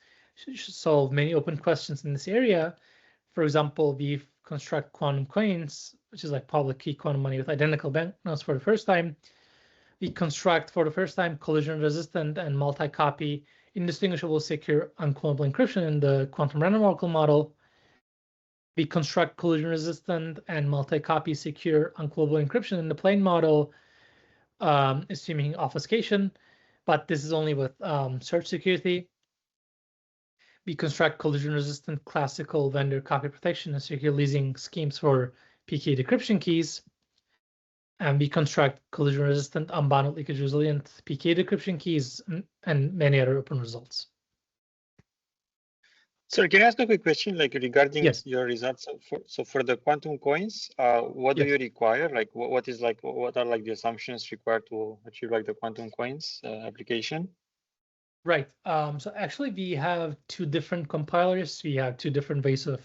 solve many open questions in this area. For example, we construct quantum coins, which is like public key quantum money with identical banknotes for the first time. We construct for the first time collusion-resistant and multi-copy indistinguishable secure unclonable encryption in the quantum random oracle model. We construct collusion-resistant and multi-copy secure unclonable encryption in the plain model, assuming obfuscation, but this is only with search security. We construct collusion-resistant classical vendor copy protection and secure leasing schemes for PK decryption keys. And we construct collusion-resistant, unbounded leakage-resilient PK decryption keys and many other open results. Sir, can I ask a quick question, like regarding Yes. your results? For the quantum coins, what do Yes. you require? Like, what are like the assumptions required to achieve like the quantum coins application? Right. So actually, we have two different compilers. We have two different ways of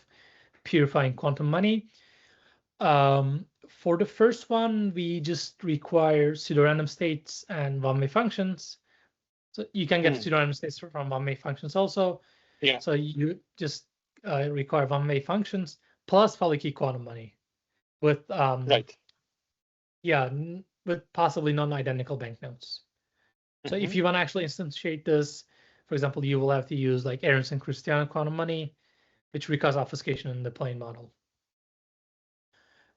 purifying quantum money. For the first one, we just require pseudorandom states and one-way functions. So you can get pseudorandom states from one-way functions also. Yeah. So you just require one-way functions plus public key quantum money with Right. yeah, with possibly non-identical banknotes. So if you want to actually instantiate this, for example, you will have to use like Aronson Cristiano quantum money, which requires obfuscation in the plain model.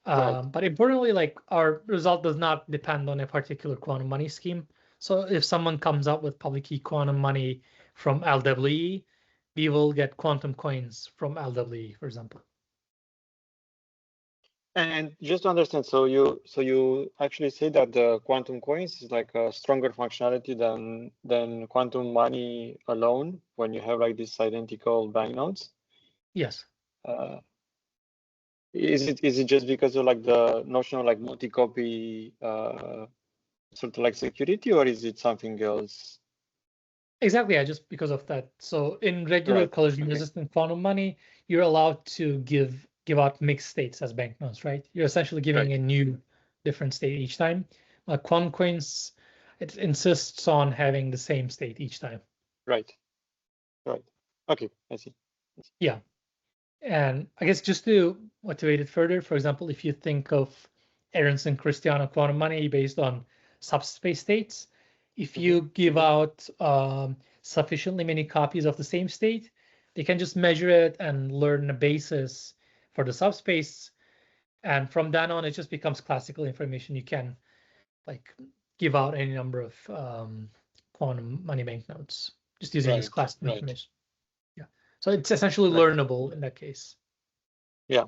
Right. But importantly, like our result does not depend on a particular quantum money scheme. So if someone comes up with public key quantum money from LWE, we will get quantum coins from LWE, for example. And just to understand, so you actually say that the quantum coins is like a stronger functionality than quantum money alone when you have like these identical banknotes? Yes. Is it just because of like the notion of like multi-copy sort of like security, or is it something else? Exactly, yeah, just because of that. So in regular collusion-resistant quantum money, you're allowed to give out mixed states as banknotes, right? You're essentially giving a new different state each time. Quantum coins, it insists on having the same state each time. Right. Okay, I see. Yeah. And I guess just to motivate it further, for example, if you think of Aronson Cristiano quantum money based on subspace states, if you give out sufficiently many copies of the same state, they can just measure it and learn a basis for the subspace. And from then on, it just becomes classical information. You can like give out any number of quantum money banknotes just using this classical information. Yeah. So it's essentially learnable in that case. Yeah.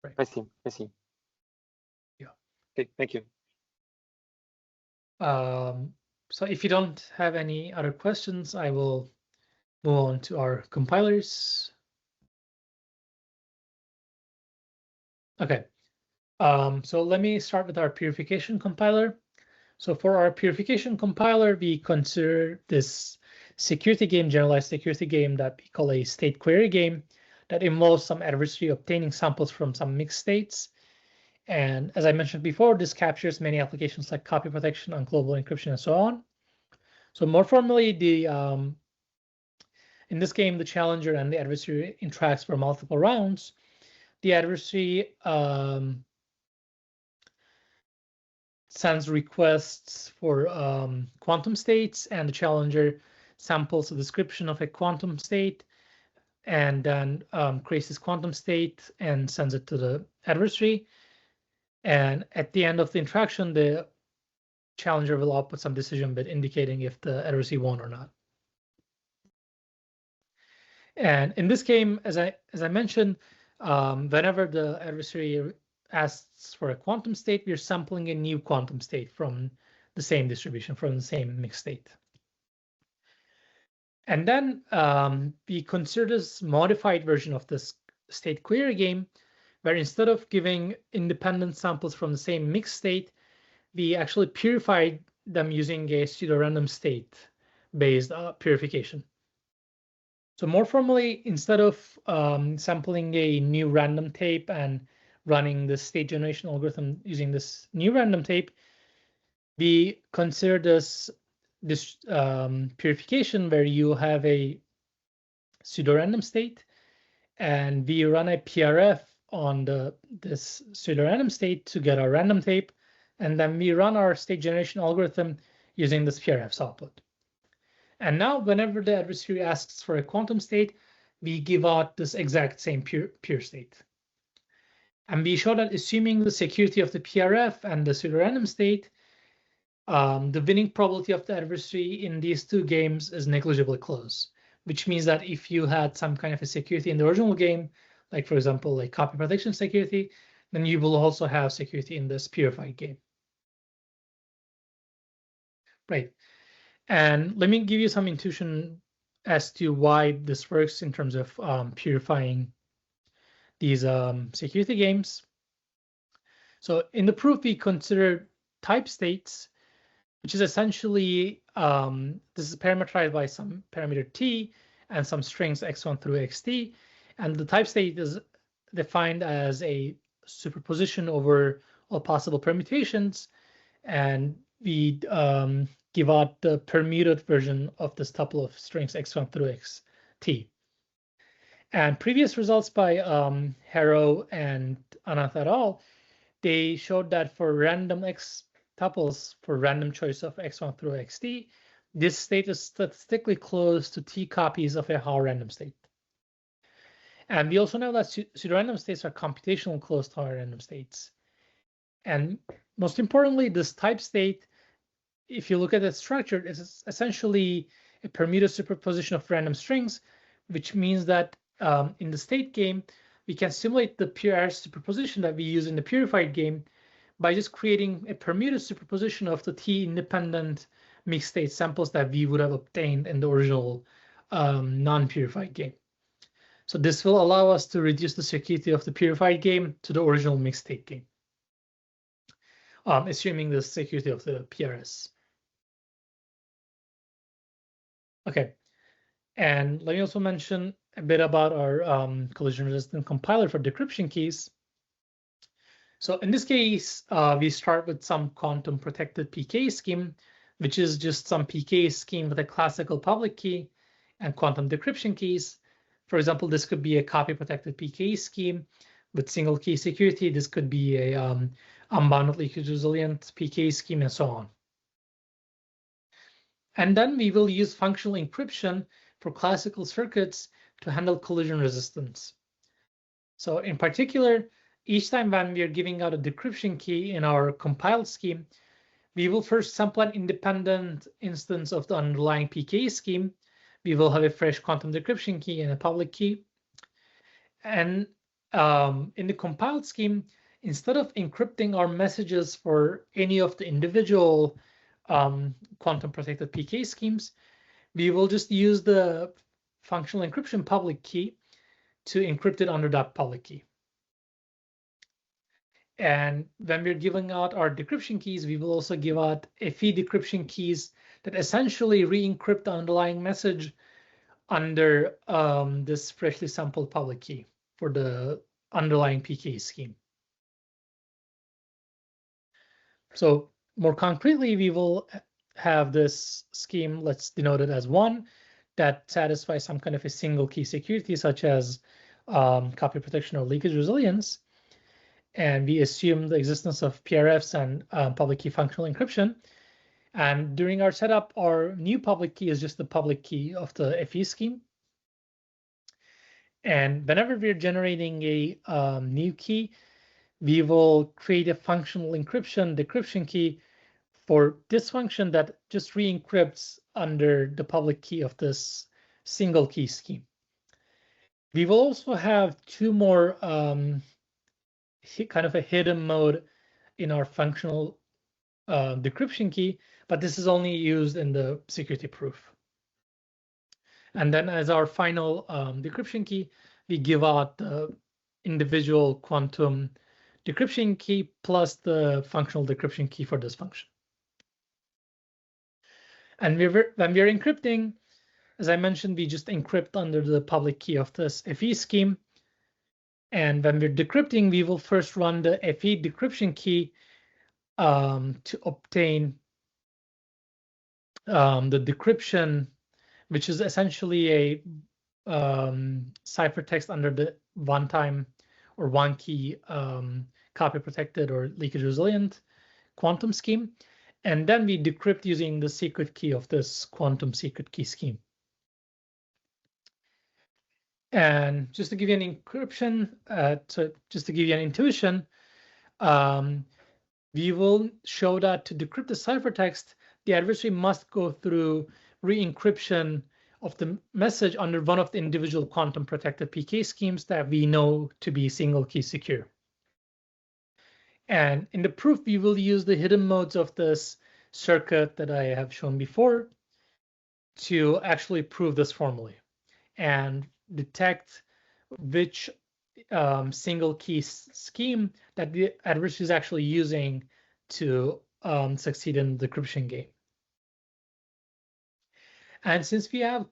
Right. I see. Yeah. Okay, thank you. So if you don't have any other questions, I will move on to our compilers. Okay. So let me start with our purification compiler. So for our purification compiler, we consider this security game, generalized security game that we call a state query game that involves some adversary obtaining samples from some mixed states. And as I mentioned before, this captures many applications like copy protection, unclonable encryption, and so on. So more formally, in this game, the challenger and the adversary interacts for multiple rounds. The adversary sends requests for quantum states, and the challenger samples a description of a quantum state, and then creates this quantum state and sends it to the adversary. And at the end of the interaction, the challenger will output some decision bit indicating if the adversary won or not. And in this game, as I mentioned, whenever the adversary asks for a quantum state, we're sampling a new quantum state from the same distribution, from the same mixed state. And then we consider this modified version of this state query game, where instead of giving independent samples from the same mixed state, we actually purified them using a pseudorandom state-based purification. So more formally, instead of sampling a new random tape and running the state generation algorithm using this new random tape, we consider this purification where you have a pseudorandom state, and we run a PRF on this pseudorandom state to get our random tape, and then we run our state generation algorithm using this PRF's output. And now whenever the adversary asks for a quantum state, we give out this exact same pure state. And we show that assuming the security of the PRF and the pseudorandom state, the winning probability of the adversary in these two games is negligibly close, which means that if you had some kind of a security in the original game, like for example, like copy protection security, then you will also have security in this purified game. Right. And let me give you some intuition as to why this works in terms of purifying these security games. So in the proof, we consider type states, which is essentially, this is parameterized by some parameter t and some strings x1 through xt. And the type state is defined as a superposition over all possible permutations. And we give out the permuted version of this tuple of strings x1 through xt. And previous results by Harrow and Ananth et al., they showed that for random x tuples for random choice of x1 through xt, this state is statistically close to t copies of a Hall random state. And we also know that pseudorandom states are computationally close to Hall random states. And most importantly, this type state, if you look at the structure, is essentially a permuted superposition of random strings, which means that in the state game, we can simulate the pure superposition that we use in the purified game by just creating a permuted superposition of the t-independent mixed state samples that we would have obtained in the original non-purified game. So this will allow us to reduce the security of the purified game to the original mixed state game, assuming the security of the PRS. Okay, and let me also mention a bit about our collusion-resistant compiler for decryption keys. So in this case, we start with some quantum protected PK scheme, which is just some PK scheme with a classical public key and quantum decryption keys. For example, this could be a copy protected PK scheme with single key security. This could be a unbounded leakage resilient PK scheme and so on. And then we will use functional encryption for classical circuits to handle collision resistance. So in particular, each time when we are giving out a decryption key in our compiled scheme, we will first sample an independent instance of the underlying PK scheme. We will have a fresh quantum decryption key and a public key. And in the compiled scheme, instead of encrypting our messages for any of the individual quantum protected PK schemes, we will just use the functional encryption public key to encrypt it under that public key. And when we're giving out our decryption keys, we will also give out FE decryption keys that essentially re-encrypt the underlying message under this freshly sampled public key for the underlying PK scheme. So more concretely, we will have this scheme, let's denote it as 1, that satisfies some kind of a single key security, such as copy protection or leakage resilience. And we assume the existence of PRFs and public key functional encryption. And during our setup, our new public key is just the public key of the FE scheme. And whenever we're generating a new key, we will create a functional encryption decryption key for this function that just re-encrypts under the public key of this single key scheme. We will also have 2 more kind of a hidden mode in our functional decryption key, but this is only used in the security proof. And then as our final decryption key, we give out the individual quantum decryption key plus the functional decryption key for this function. And when we're encrypting, as I mentioned, we just encrypt under the public key of this FE scheme. And when we're decrypting, we will first run the FE decryption key to obtain the decryption, which is essentially a ciphertext under the one-time or one-key copy protected or leakage resilient quantum scheme. And then we decrypt using the secret key of this quantum secret key scheme. And just to give you an encryption, so just to give you an intuition, we will show that to decrypt the ciphertext, the adversary must go through re-encryption of the message under one of the individual quantum protected PK schemes that we know to be single key secure. And in the proof, we will use the hidden modes of this circuit that I have shown before to actually prove this formally and detect which single key scheme that the adversary is actually using to succeed in the decryption game. And since we have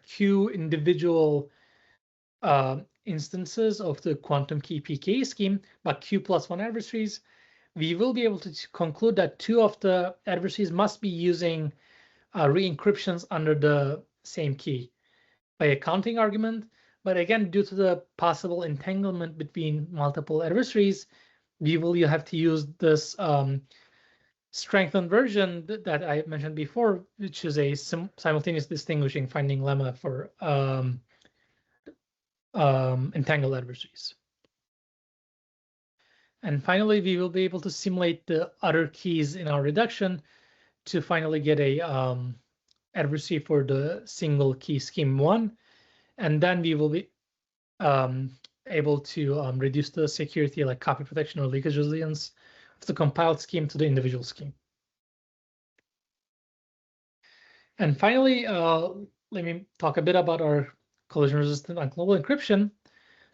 Q individual instances of the quantum key PKA scheme, but Q+1 adversaries, we will be able to conclude that 2 of the adversaries must be using re-encryptions under the same key by a counting argument. But again, due to the possible entanglement between multiple adversaries, you'll have to use this strengthened version that I mentioned before, which is a simultaneous distinguishing finding lemma for entangled adversaries. And finally, we will be able to simulate the other keys in our reduction to finally get a adversary for the single key scheme 1. And then we will be able to reduce the security, like copy protection or leakage resilience, of the compiled scheme to the individual scheme. And finally, let me talk a bit about our collusion-resistant unclonable encryption.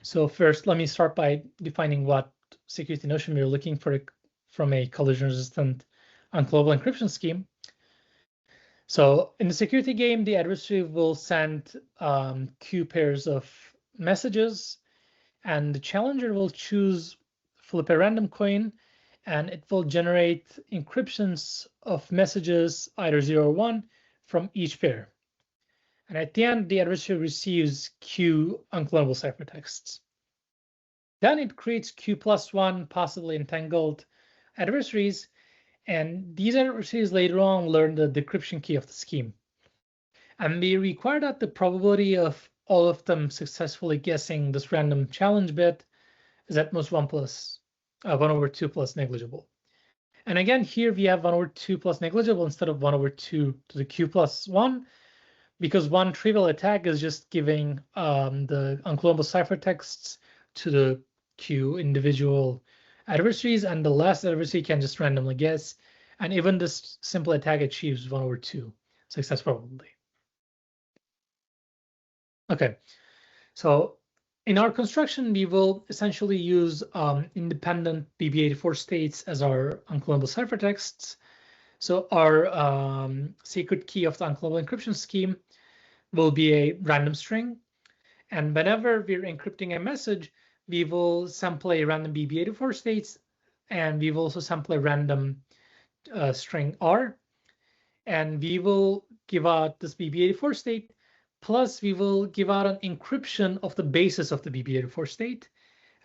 So first, let me start by defining what security notion we're looking for from a collusion-resistant unclonable encryption scheme. So in the security game, the adversary will send Q pairs of messages, and the challenger will flip a random coin, and it will generate encryptions of messages, either 0 or 1, from each pair. And at the end, the adversary receives Q unclonable ciphertexts. Then it creates Q+1 possibly entangled adversaries, and these adversaries later on learn the decryption key of the scheme. And we require that the probability of all of them successfully guessing this random challenge bit is at most 1/2 plus negligible. And again, here we have 1/2 plus negligible instead of 1/2 to the Q+1, because one trivial attack is just giving the unclonable ciphertexts to the Q individual adversaries, and the last adversary can just randomly guess. And even this simple attack achieves 1/2 success probability. Okay, so in our construction, we will essentially use independent BB84 states as our unclonable ciphertexts. So our secret key of the unclonable encryption scheme will be a random string. And whenever we're encrypting a message, we will sample a random BB84 states, and we will also sample a random string R. And we will give out this BB84 state, plus we will give out an encryption of the basis of the BB84 state.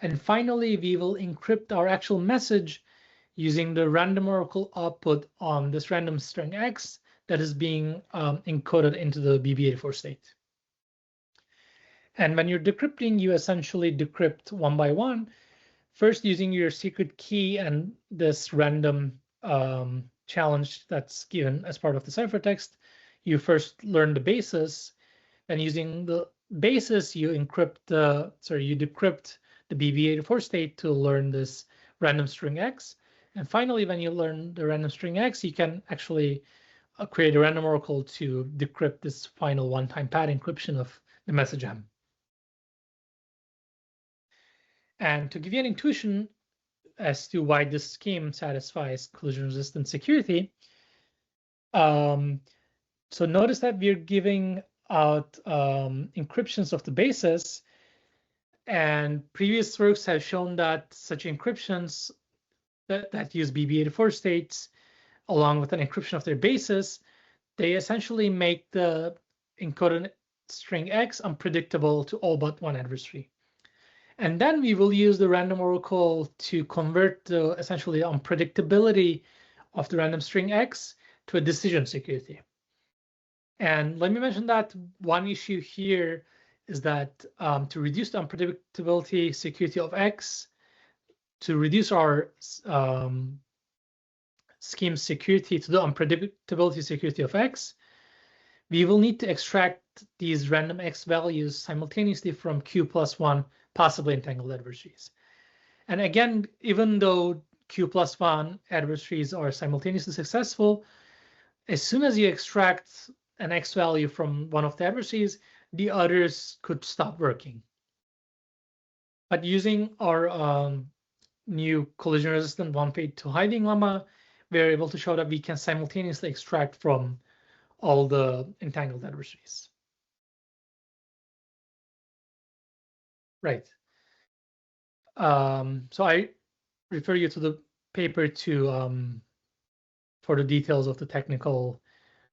And finally, we will encrypt our actual message using the random oracle output on this random string X that is being encoded into the BB84 state. And when you're decrypting, you essentially decrypt one by one, first using your secret key and this random challenge that's given as part of the ciphertext. You first learn the basis, and using the basis, you decrypt the BB84 state to learn this random string X. And finally, when you learn the random string X, you can actually create a random oracle to decrypt this final one-time pad encryption of the message M. And to give you an intuition as to why this scheme satisfies collusion-resistant security, so notice that we're giving out encryptions of the basis, and previous works have shown that such encryptions that use BB84 states along with an encryption of their basis, they essentially make the encoded string X unpredictable to all but one adversary. And then we will use the random oracle to convert the essentially unpredictability of the random string X to a decision security. And let me mention that one issue here is that to reduce the unpredictability security of X, to reduce our scheme security to the unpredictability security of X, we will need to extract these random X values simultaneously from Q+1 possibly entangled adversaries. And again, even though Q+1 adversaries are simultaneously successful, as soon as you extract an X value from one of the adversaries, the others could stop working. But using our new collision-resistant one-fade to hiding lemma, we're able to show that we can simultaneously extract from all the entangled adversaries. Right. So I refer you to the paper for the details of the technical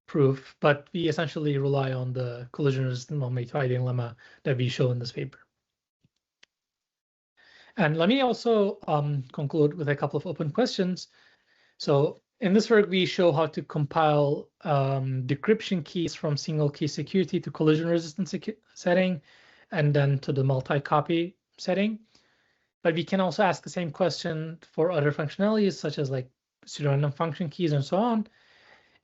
proof, but we essentially rely on the collision-resistant one-fade to hiding lemma that we show in this paper. And let me also conclude with a couple of open questions. So in this work, we show how to compile decryption keys from single key security to collision-resistant setting, and then to the multi-copy setting. But we can also ask the same question for other functionalities, such as like pseudorandom function keys and so on.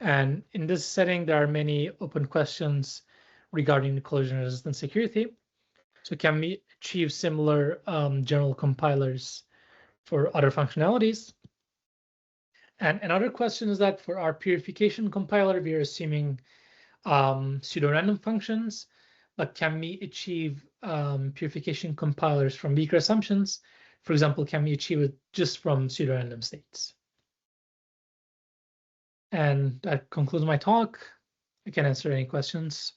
And in this setting, there are many open questions regarding the collision-resistant security. So can we achieve similar general compilers for other functionalities? And another question is that for our purification compiler, we are assuming pseudorandom functions, but can we achieve purification compilers from weaker assumptions? For example, can we achieve it just from pseudorandom states? And that concludes my talk. I can answer any questions.